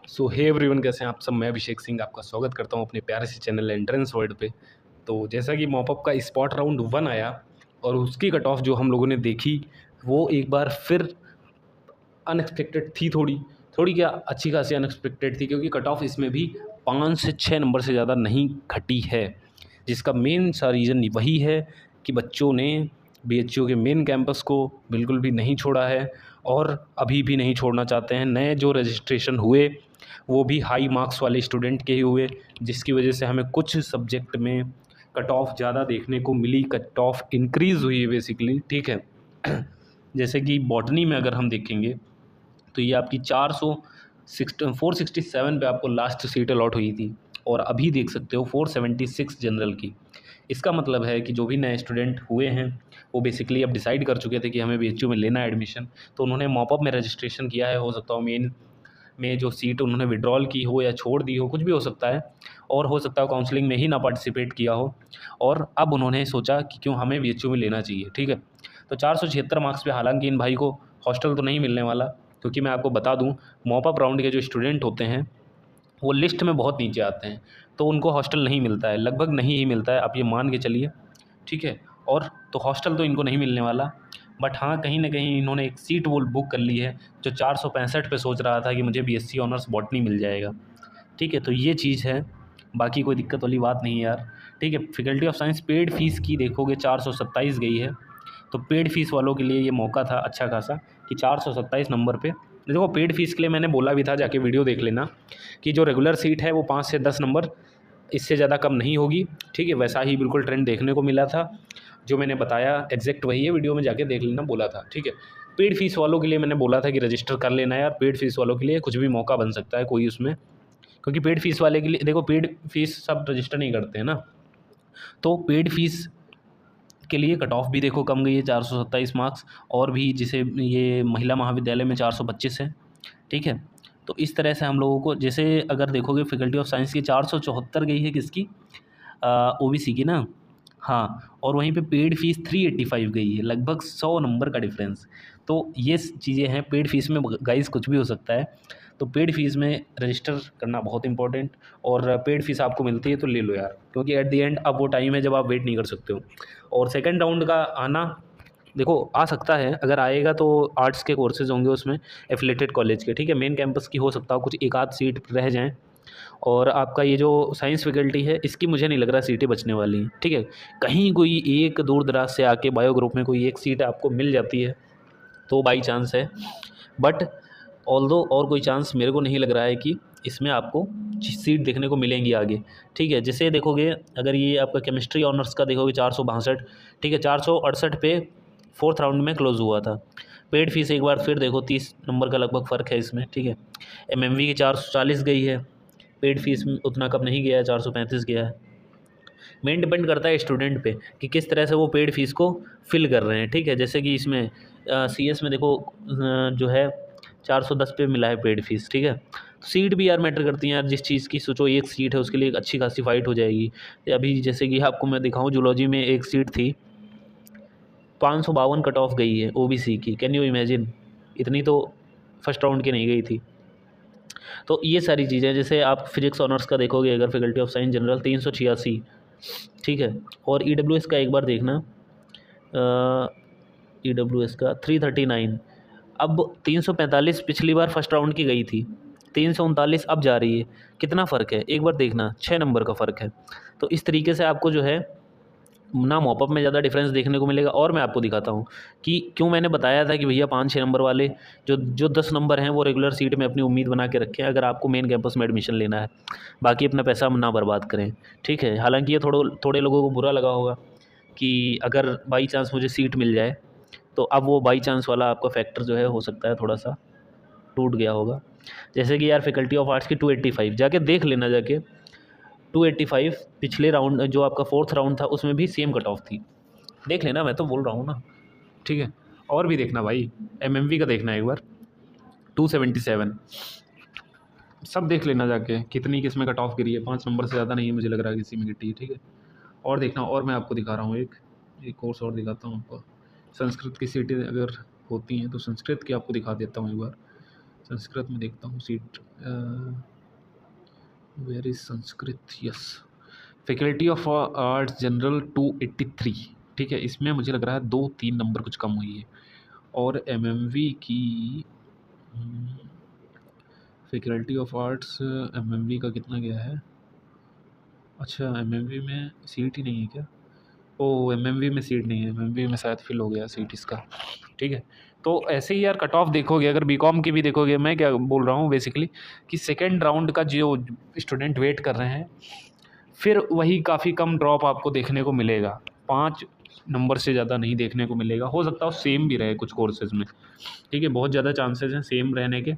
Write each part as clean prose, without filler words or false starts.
सो hey everyone, कैसे हैं आप सब। मैं अभिषेक सिंह आपका स्वागत करता हूं अपने प्यारे से चैनल एंट्रेंस वर्ल्ड पे। तो जैसा कि मॉपअप का स्पॉट राउंड 1 आया और उसकी कट ऑफ जो हम लोगों ने देखी वो एक बार फिर अनएक्सपेक्टेड थी। थोड़ी थोड़ी क्या, अच्छी खासी अनएक्सपेक्टेड थी, क्योंकि कट ऑफ इसमें भी 5 से 6 नंबर से ज़्यादा नहीं घटी है। जिसका मेन सा रीज़न वही है कि बच्चों ने बीएचयू के मेन कैंपस को बिल्कुल भी नहीं छोड़ा है और अभी भी नहीं छोड़ना चाहते हैं। नए जो रजिस्ट्रेशन हुए वो भी हाई मार्क्स वाले स्टूडेंट के ही हुए, जिसकी वजह से हमें कुछ सब्जेक्ट में कट ऑफ ज़्यादा देखने को मिली, कट ऑफ इंक्रीज़ हुई है बेसिकली। ठीक है, जैसे कि बॉटनी में अगर हम देखेंगे तो ये आपकी 467 पे आपको लास्ट सीट अलॉट हुई थी और अभी देख सकते हो 476 जनरल की। इसका मतलब है कि जो भी नए स्टूडेंट हुए हैं वो बेसिकली अब डिसाइड कर चुके थे कि हमें बीएचयू में लेना है एडमिशन, तो उन्होंने मॉपअप में रजिस्ट्रेशन किया है। हो सकता हो मेन में जो सीट उन्होंने विड्रॉल की हो या छोड़ दी हो, कुछ भी हो सकता है, और हो सकता है काउंसलिंग में ही ना पार्टिसिपेट किया हो, और अब उन्होंने सोचा कि क्यों हमें बीएचयू में लेना चाहिए। ठीक है, तो 476 मार्क्स पे हालांकि इन भाई को हॉस्टल तो नहीं मिलने वाला, क्योंकि मैं आपको बता दूं मॉपअप राउंड के जो स्टूडेंट होते हैं वो लिस्ट में बहुत नीचे आते हैं, तो उनको हॉस्टल नहीं मिलता है, लगभग नहीं ही मिलता है, आप ये मान के चलिए। ठीक है, और तो हॉस्टल तो इनको नहीं मिलने वाला, बट हाँ कहीं ना कहीं इन्होंने एक सीट वो बुक कर ली है जो 465 पे सोच रहा था कि मुझे बीएससी ऑनर्स बॉटनी मिल जाएगा। ठीक है, तो ये चीज़ है, बाकी कोई दिक्कत वाली बात नहीं है यार। ठीक है, faculty of science paid fees की देखोगे 427 गई है, तो पेड फीस वालों के लिए ये मौका था अच्छा खासा कि 427 नंबर पे। देखो, पेड फीस के लिए मैंने बोला भी था, जाके वीडियो देख लेना, कि जो रेगुलर सीट है वो 5 से 10 नंबर, इससे ज़्यादा कम नहीं होगी। ठीक है, वैसा ही बिल्कुल ट्रेंड देखने को मिला था, जो मैंने बताया एग्जैक्ट वही है, वीडियो में जाके देख लेना, बोला था। ठीक है, पेड फीस वालों के लिए मैंने बोला था कि रजिस्टर कर लेना यार, पेड फीस वालों के लिए कुछ भी मौका बन सकता है कोई उसमें, क्योंकि पेड फीस वाले के लिए देखो, पेड फीस सब रजिस्टर नहीं करते हैं ना, तो पेड फीस के लिए कट ऑफ भी देखो कम गई है 427 मार्क्स, और भी जिसे ये महिला महाविद्यालय में 425 है। ठीक है, तो इस तरह से हम लोगों को, जैसे अगर देखोगे फैकल्टी ऑफ साइंस की 474 गई है, किसकी, ओबीसी की ना। हाँ, और वहीं पे पेड फीस 385 गई है, लगभग 100 नंबर का डिफरेंस। तो ये चीज़ें हैं, पेड फीस में गाइस कुछ भी हो सकता है, तो पेड फीस में रजिस्टर करना बहुत इंपॉर्टेंट, और पेड फीस आपको मिलती है तो ले लो यार, क्योंकि एट द एंड अब वो टाइम है जब आप वेट नहीं कर सकते हो। और सेकेंड राउंड का आना देखो आ सकता है, अगर आएगा तो आर्ट्स के कोर्सेज होंगे उसमें, एफिलेटेड कॉलेज के। ठीक है, मेन कैंपस की हो सकता हो कुछ एक आध सीट रह जाएँ, और आपका ये जो साइंस फैकल्टी है इसकी मुझे नहीं लग रहा सीटें बचने वाली हैं। ठीक है, कहीं कोई एक दूर दराज से आके बायो ग्रुप में कोई एक सीट आपको मिल जाती है तो बाई चांस है, बट ऑल्दो और कोई चांस मेरे को नहीं लग रहा है कि इसमें आपको सीट देखने को मिलेंगी आगे। ठीक है, जैसे देखोगे अगर ये आपका केमिस्ट्री ऑनर्स का देखोगे 462। ठीक है, 468 पे फोर्थ राउंड में क्लोज हुआ था। पेड फीस एक बार फिर देखो 30 नंबर का लगभग फ़र्क है इसमें। ठीक है, एमएमवी की 440 गई है, पेड फीस में उतना कम नहीं गया है, 435 गया है। मेन डिपेंड करता है स्टूडेंट पे कि किस तरह से वो पेड फीस को फिल कर रहे हैं। ठीक है, जैसे कि इसमें सीएस में देखो जो है 410 पे मिला है पेड फीस। ठीक है, तो सीट भी यार मैटर करती है यार, जिस चीज़ की सोचो एक सीट है उसके लिए एक अच्छी खासी फाइट हो जाएगी। अभी जैसे कि आपको मैं दिखाऊं, जूलॉजी में एक सीट थी 552 कट ऑफ गई है ओबीसी की, कैन यू इमेजिन, इतनी तो फर्स्ट राउंड की नहीं गई थी। तो ये सारी चीज़ें, जैसे आप फिजिक्स ऑनर्स का देखोगे अगर फैकल्टी ऑफ साइंस जनरल 386। ठीक है, और ईडब्ल्यूएस का एक बार देखना, ईडब्ल्यूएस का 339। अब 345 पिछली बार फर्स्ट राउंड की गई थी, 339 अब जा रही है। कितना फ़र्क है एक बार देखना, 6 नंबर का फ़र्क है। तो इस तरीके से आपको जो है ना मॉपअप में ज़्यादा डिफरेंस देखने को मिलेगा। और मैं आपको दिखाता हूँ कि क्यों मैंने बताया था कि भैया 5-6 नंबर वाले जो जो 10 नंबर हैं वो रेगुलर सीट में अपनी उम्मीद बना के रखें अगर आपको मेन कैंपस में एडमिशन लेना है, बाकी अपना पैसा ना बर्बाद करें। ठीक है, हालांकि ये थोड़े लोगों को बुरा लगा होगा कि अगर बाई चांस मुझे सीट मिल जाए, तो अब वो बाई चांस वाला आपका फैक्टर जो है हो सकता है थोड़ा सा टूट गया होगा। जैसे कि यार फैकल्टी ऑफ आर्ट्स की 285 जाके देख लेना, जाके 285 पिछले राउंड जो आपका फोर्थ राउंड था उसमें भी सेम कट ऑफ थी, देख लेना, मैं तो बोल रहा हूँ ना। ठीक है, और भी देखना भाई, एमएमवी का देखना एक बार 277, सब देख लेना जाके कितनी किस में कट ऑफ गिरी है, 5 नंबर से ज़्यादा नहीं है मुझे लग रहा है किसी में गिटी है। ठीक है, और देखना, और मैं आपको दिखा रहा हूँ एक कोर्स और दिखाता हूँ आपको। संस्कृत की सीटें अगर होती हैं तो संस्कृत की आपको दिखा देता हूँ एक बार। संस्कृत में देखता हूँ seat, where is Sanskrit, yes, faculty of arts general 283, ठीक है। इसमें मुझे लग रहा है 2-3 नंबर कुछ कम हुई है। और एमएमवी की फैकल्टी ऑफ आर्ट्स एमएमवी का कितना गया है? अच्छा, एमएमवी में सीट ही नहीं है क्या? ओ, एमएमवी में सीट नहीं है, एमएमवी में शायद फिल हो गया सीट इसका, ठीक है। तो ऐसे ही यार कट ऑफ देखोगे, अगर बीकॉम की भी देखोगे, मैं क्या बोल रहा हूँ बेसिकली कि सेकेंड राउंड का जो स्टूडेंट वेट कर रहे हैं, फिर वही काफ़ी कम ड्रॉप आपको देखने को मिलेगा, 5 नंबर से ज़्यादा नहीं देखने को मिलेगा। हो सकता है सेम भी रहे कुछ कोर्सेज़ में, ठीक है, बहुत ज़्यादा चांसेस हैं सेम रहने के,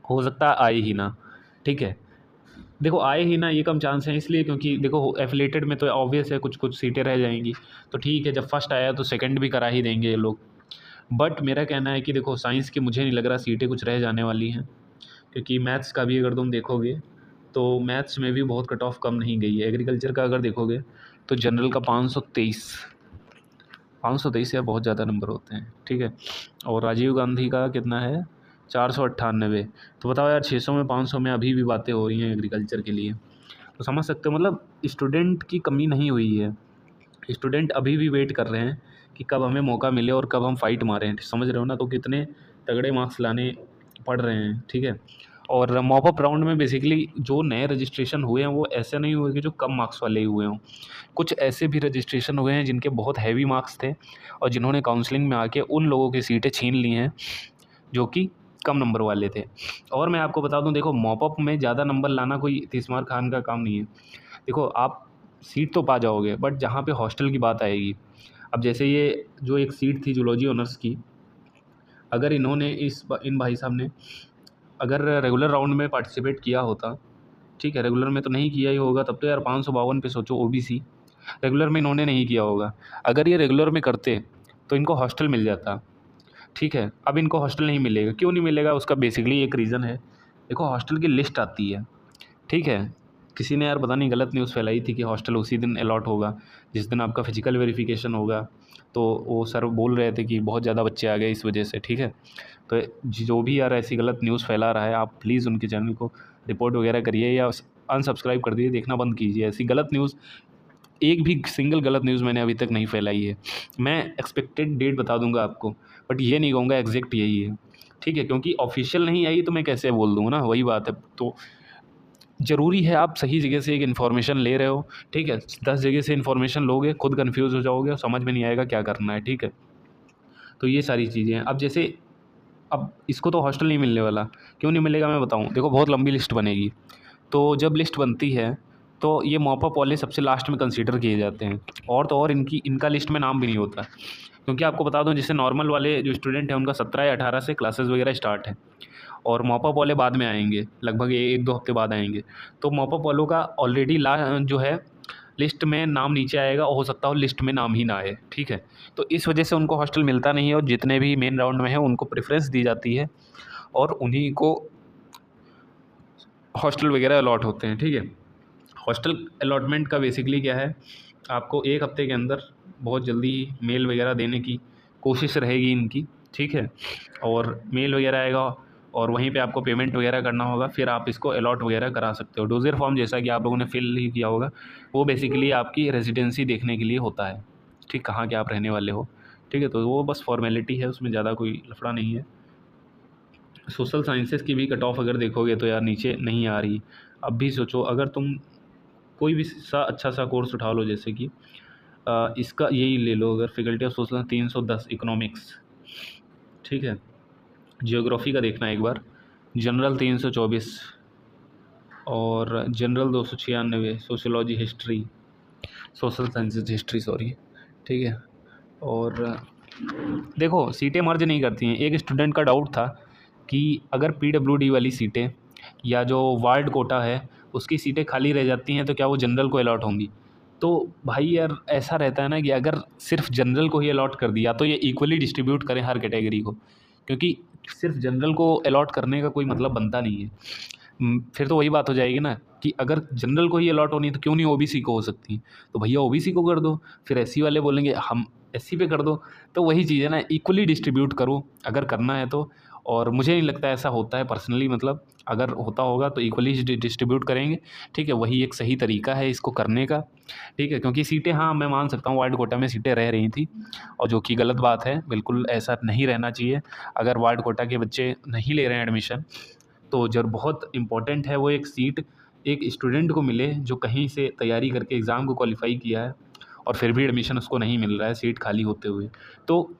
हो सकता है आए ही ना, ठीक है। देखो आए ही ना ये कम चांस है इसलिए क्योंकि देखो एफिलेटेड में तो ऑब्वियस है कुछ कुछ सीटें रह जाएंगी, तो ठीक है, जब फर्स्ट आया तो सेकंड भी करा ही देंगे ये लोग। बट मेरा कहना है कि देखो साइंस की मुझे नहीं लग रहा सीटें कुछ रह जाने वाली हैं, क्योंकि मैथ्स का भी अगर तुम देखोगे तो मैथ्स में भी बहुत कट ऑफ कम नहीं गई है। एग्रीकल्चर का अगर देखोगे तो जनरल का 523 या बहुत ज़्यादा नंबर होते हैं, ठीक है। और राजीव गांधी का कितना है? 498। तो बताओ यार, 600 में 500 में अभी भी बातें हो रही हैं एग्रीकल्चर के लिए, तो समझ सकते हो मतलब स्टूडेंट की कमी नहीं हुई है। स्टूडेंट अभी भी वेट कर रहे हैं कि कब हमें मौका मिले और कब हम फाइट मारें, समझ रहे हो ना? तो कितने तगड़े मार्क्स लाने पड़ रहे हैं, ठीक है। और मॉपअप राउंड में बेसिकली जो नए रजिस्ट्रेशन हुए हैं वो ऐसे नहीं हुए कि जो कम मार्क्स वाले ही हुए हों, कुछ ऐसे भी रजिस्ट्रेशन हुए हैं जिनके बहुत हैवी मार्क्स थे और जिन्होंने काउंसलिंग में आके उन लोगों की सीटें छीन ली हैं जो कि कम नंबर वाले थे। और मैं आपको बता दूं, देखो मॉपअप में ज़्यादा नंबर लाना कोई तीस्मार खान का काम नहीं है। देखो आप सीट तो पा जाओगे, बट जहाँ पे हॉस्टल की बात आएगी, अब जैसे ये जो एक सीट थी जूलॉजी ऑनर्स की, अगर इन्होंने इन भाई साहब ने अगर रेगुलर राउंड में पार्टिसिपेट किया होता, ठीक है, रेगुलर में तो नहीं किया ही होगा, तब तो यार 552 पे सोचो ओबीसी, रेगुलर में इन्होंने नहीं किया होगा। अगर ये रेगुलर में करते तो इनको हॉस्टल मिल जाता, ठीक है। अब इनको हॉस्टल नहीं मिलेगा, क्यों नहीं मिलेगा? उसका बेसिकली एक रीज़न है। देखो हॉस्टल की लिस्ट आती है, ठीक है। किसी ने यार पता नहीं गलत न्यूज़ फैलाई थी कि हॉस्टल उसी दिन अलॉट होगा जिस दिन आपका फिजिकल वेरिफिकेशन होगा, तो वो सर बोल रहे थे कि बहुत ज़्यादा बच्चे आ गए इस वजह से, ठीक है। तो जो भी यार ऐसी गलत न्यूज़ फैला रहा है, आप प्लीज़ उनके चैनल को रिपोर्ट वगैरह करिए या अनसब्सक्राइब कर दीजिए, देखना बंद कीजिए। ऐसी गलत न्यूज़, एक भी सिंगल गलत न्यूज़ मैंने अभी तक नहीं फैलाई है। मैं एक्सपेक्टेड डेट बता दूंगा आपको, बट ये नहीं कहूँगा एग्जैक्ट यही है, ठीक है, क्योंकि ऑफिशियल नहीं आई तो मैं कैसे बोल दूँगा ना, वही बात है। तो ज़रूरी है आप सही जगह से एक इन्फॉर्मेशन ले रहे हो, ठीक है। 10 जगह से इन्फॉर्मेशन लोगे, खुद कन्फ्यूज़ हो जाओगे और समझ में नहीं आएगा क्या करना है, ठीक है। तो ये सारी चीज़ें हैं। अब जैसे अब इसको तो हॉस्टल नहीं मिलने वाला, क्यों नहीं मिलेगा मैं बताऊँ। देखो बहुत लंबी लिस्ट बनेगी, तो जब लिस्ट बनती है तो ये मॉपअप वाले सबसे लास्ट में कंसीडर किए जाते हैं, और तो और इनका लिस्ट में नाम भी नहीं होता, क्योंकि आपको बता दूं जैसे नॉर्मल वाले जो स्टूडेंट हैं उनका 17 या 18 से क्लासेस वगैरह स्टार्ट है, और मॉपअप वाले बाद में आएंगे, लगभग 1-2 हफ्ते बाद आएंगे। तो मॉपअप वालों का ऑलरेडी जो है लिस्ट में नाम नीचे आएगा, और हो सकता हो लिस्ट में नाम ही ना आए, ठीक है। तो इस वजह से उनको हॉस्टल मिलता नहीं है, और जितने भी मेन राउंड में हैं उनको प्रेफरेंस दी जाती है और उन्हीं को हॉस्टल वगैरह अलॉट होते हैं, ठीक है। हॉस्टल अलॉटमेंट का बेसिकली क्या है, आपको 1 हफ्ते के अंदर बहुत जल्दी मेल वगैरह देने की कोशिश रहेगी इनकी, ठीक है। और मेल वगैरह आएगा और वहीं पे आपको पेमेंट वगैरह करना होगा, फिर आप इसको अलॉट वगैरह करा सकते हो। डोजियर फॉर्म जैसा कि आप लोगों ने फिल ही किया होगा, वो बेसिकली आपकी रेजिडेंसी देखने के लिए होता है, ठीक, कहाँ के आप रहने वाले हो, ठीक है। तो वो बस फॉर्मेलिटी है, उसमें ज़्यादा कोई लफड़ा नहीं है। सोशल साइंसेस की भी कट ऑफ अगर देखोगे तो यार नीचे नहीं आ रही। अब भी सोचो, अगर तुम कोई भी अच्छा सा कोर्स उठा लो, जैसे कि इसका यही ले लो, अगर फैकल्टी ऑफ सोशल 310 इकोनॉमिक्स, ठीक है। जियोग्राफी का देखना एक बार, जनरल 324 और general 296, sociology history, social sciences history sorry, ठीक है। और देखो सीटें मर्ज नहीं करती हैं। एक स्टूडेंट का डाउट था कि अगर पीडब्ल्यूडी वाली सीटें या जो वार्ड कोटा है उसकी सीटें खाली रह जाती हैं तो क्या वो जनरल को अलॉट होंगी। तो भाई यार ऐसा रहता है ना कि अगर सिर्फ जनरल को ही अलॉट कर दिया तो ये इक्वली डिस्ट्रीब्यूट करें हर कैटेगरी को, क्योंकि सिर्फ जनरल को अलॉट करने का कोई मतलब बनता नहीं है। फिर तो वही बात हो जाएगी ना कि अगर जनरल को ही अलॉट होनी तो क्यों नहीं ओबीसी को हो सकती, तो भैया ओबीसी को कर दो। फिर एससी वाले बोलेंगे हम एससी पे कर दो। तो वही चीज़ है ना, इक्वली डिस्ट्रीब्यूट करो अगर करना है तो। और मुझे नहीं लगता ऐसा होता है पर्सनली, मतलब अगर होता होगा तो इक्वली डिस्ट्रीब्यूट करेंगे, ठीक है, वही एक सही तरीका है इसको करने का, ठीक है। क्योंकि सीटें, हाँ मैं मान सकता हूँ वार्ड कोटा में सीटें रह रही थी, और जो कि गलत बात है, बिल्कुल ऐसा नहीं रहना चाहिए। अगर वार्ड कोटा के बच्चे नहीं ले रहे हैं एडमिशन, तो जो बहुत इम्पोर्टेंट है वो एक सीट एक स्टूडेंट को मिले जो कहीं से तैयारी करके एग्ज़ाम को क्वालिफाई किया है और फिर भी एडमिशन उसको नहीं मिल रहा है सीट खाली होते हुए, तो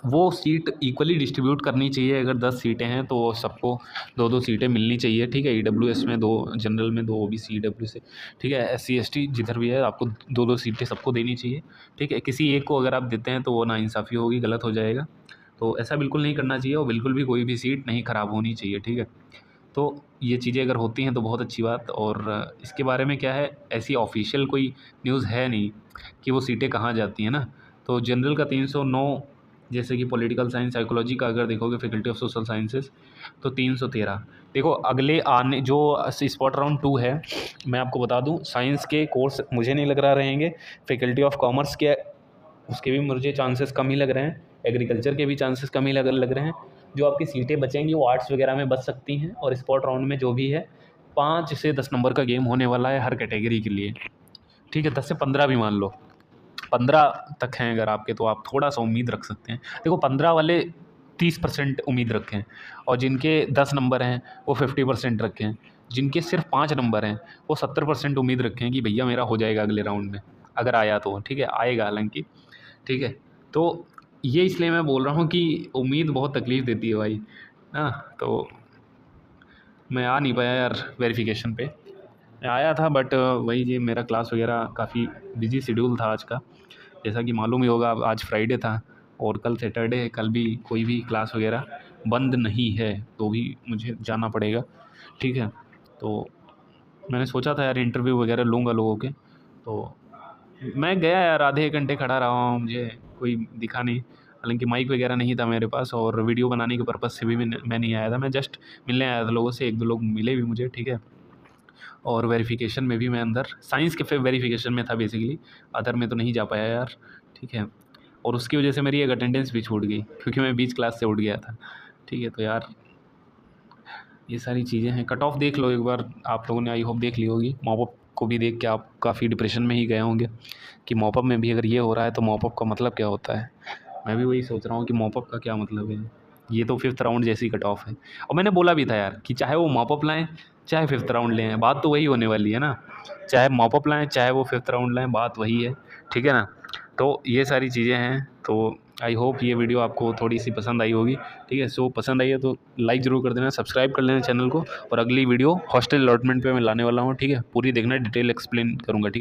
वो सीट इक्वली डिस्ट्रीब्यूट करनी चाहिए। अगर 10 सीटें हैं तो सबको 2-2 सीटें मिलनी चाहिए, ठीक है। ईडब्ल्यूएस में 2, जनरल में 2, ओबीसी ईडब्ल्यू से, ठीक है। एससी एसटी जिधर भी है आपको 2-2 सीटें सबको देनी चाहिए, ठीक है। किसी एक को अगर आप देते हैं तो वो नाइंसाफ़ी होगी, गलत हो जाएगा। तो ऐसा बिल्कुल नहीं करना चाहिए और बिल्कुल भी कोई भी सीट नहीं ख़राब होनी चाहिए, ठीक है। तो ये चीज़ें अगर होती हैं तो बहुत अच्छी बात। और इसके बारे में क्या है, ऐसी ऑफिशियल कोई न्यूज़ है नहीं कि वो सीटें कहाँ जाती हैं ना। तो जनरल का 309, जैसे कि पॉलिटिकल साइंस साइकोलॉजी का अगर देखोगे फैकल्टी ऑफ सोशल साइंसेस तो 313। देखो अगले आने जो स्पॉट राउंड 2 है, मैं आपको बता दूं साइंस के कोर्स मुझे नहीं लग रहा रहेंगे, फैकल्टी ऑफ कॉमर्स के उसके भी मुझे चांसेस कम ही लग रहे हैं, एग्रीकल्चर के भी चांसेस कम ही लग रहे हैं। जो आपकी सीटें बचेंगी वो आर्ट्स वगैरह में बच सकती हैं। और स्पॉट राउंड में जो भी है 5 से 10 नंबर का गेम होने वाला है हर कैटेगरी के लिए, ठीक है। 10 से 15 भी मान लो, 15 तक हैं अगर आपके, तो आप थोड़ा सा उम्मीद रख सकते हैं। देखो 15 वाले 30% उम्मीद रखें, और जिनके 10 नंबर हैं वो 50% रखें, जिनके सिर्फ 5 नंबर हैं वो 70% उम्मीद रखें कि भैया मेरा हो जाएगा अगले राउंड में, अगर आया तो, ठीक है, आएगा हालांकि, ठीक है। तो ये इसलिए मैं बोल रहा हूँ कि उम्मीद बहुत तकलीफ़ देती है भाई, हाँ। तो मैं आ नहीं पाया यार वेरिफिकेशन पे, मैं आया था बट वही जी मेरा क्लास वगैरह काफ़ी बिजी शेड्यूल था आज का, जैसा कि मालूम ही होगा। आज फ्राइडे था और कल सैटरडे है, कल भी कोई भी क्लास वगैरह बंद नहीं है, तो भी मुझे जाना पड़ेगा, ठीक है। तो मैंने सोचा था यार इंटरव्यू वगैरह लूँगा लोगों के, तो मैं गया यार, आधे 1 घंटे खड़ा रहा हूँ, मुझे कोई दिखा नहीं। हालांकि माइक वगैरह नहीं था मेरे पास, और वीडियो बनाने के पर्पज़ से भी मैं नहीं आया था, मैं जस्ट मिलने आया था लोगों से, 1-2 लोग मिले भी मुझे, ठीक है। और वेरिफिकेशन में भी मैं अंदर साइंस के फिर वेरिफिकेशन में था बेसिकली, अदर में तो नहीं जा पाया यार, ठीक है। और उसकी वजह से मेरी एक अटेंडेंस भी छूट गई क्योंकि मैं बीच क्लास से उठ गया था, ठीक है। तो यार ये सारी चीज़ें हैं। कट ऑफ देख लो एक बार, आप लोगों ने आई होप देख ली होगी। मॉपअप को भी देख के आप काफ़ी डिप्रेशन में ही गए होंगे कि मॉपअप में भी अगर ये हो रहा है तो मॉपअप का मतलब क्या होता है। मैं भी वही सोच रहा हूँ कि मॉपअप का क्या मतलब है। ये तो 5th राउंड जैसी कट ऑफ है, और मैंने बोला भी था यार कि चाहे वो मॉपअप लाएँ चाहे 5th राउंड लें, बात तो वही होने वाली है ना। चाहे मॉपअप लाएँ चाहे वो 5th राउंड लाएँ, बात वही है, ठीक है ना। तो ये सारी चीज़ें हैं। तो आई होप ये वीडियो आपको थोड़ी सी पसंद आई होगी, ठीक है। सो पसंद आई है तो लाइक ज़रूर कर देना, सब्सक्राइब कर लेना चैनल को, और अगली वीडियो हॉस्टल अलॉटमेंट पे मैं लाने वाला हूँ, ठीक है। पूरी देखना, डिटेल एक्सप्लेन करूँगा, ठीक है।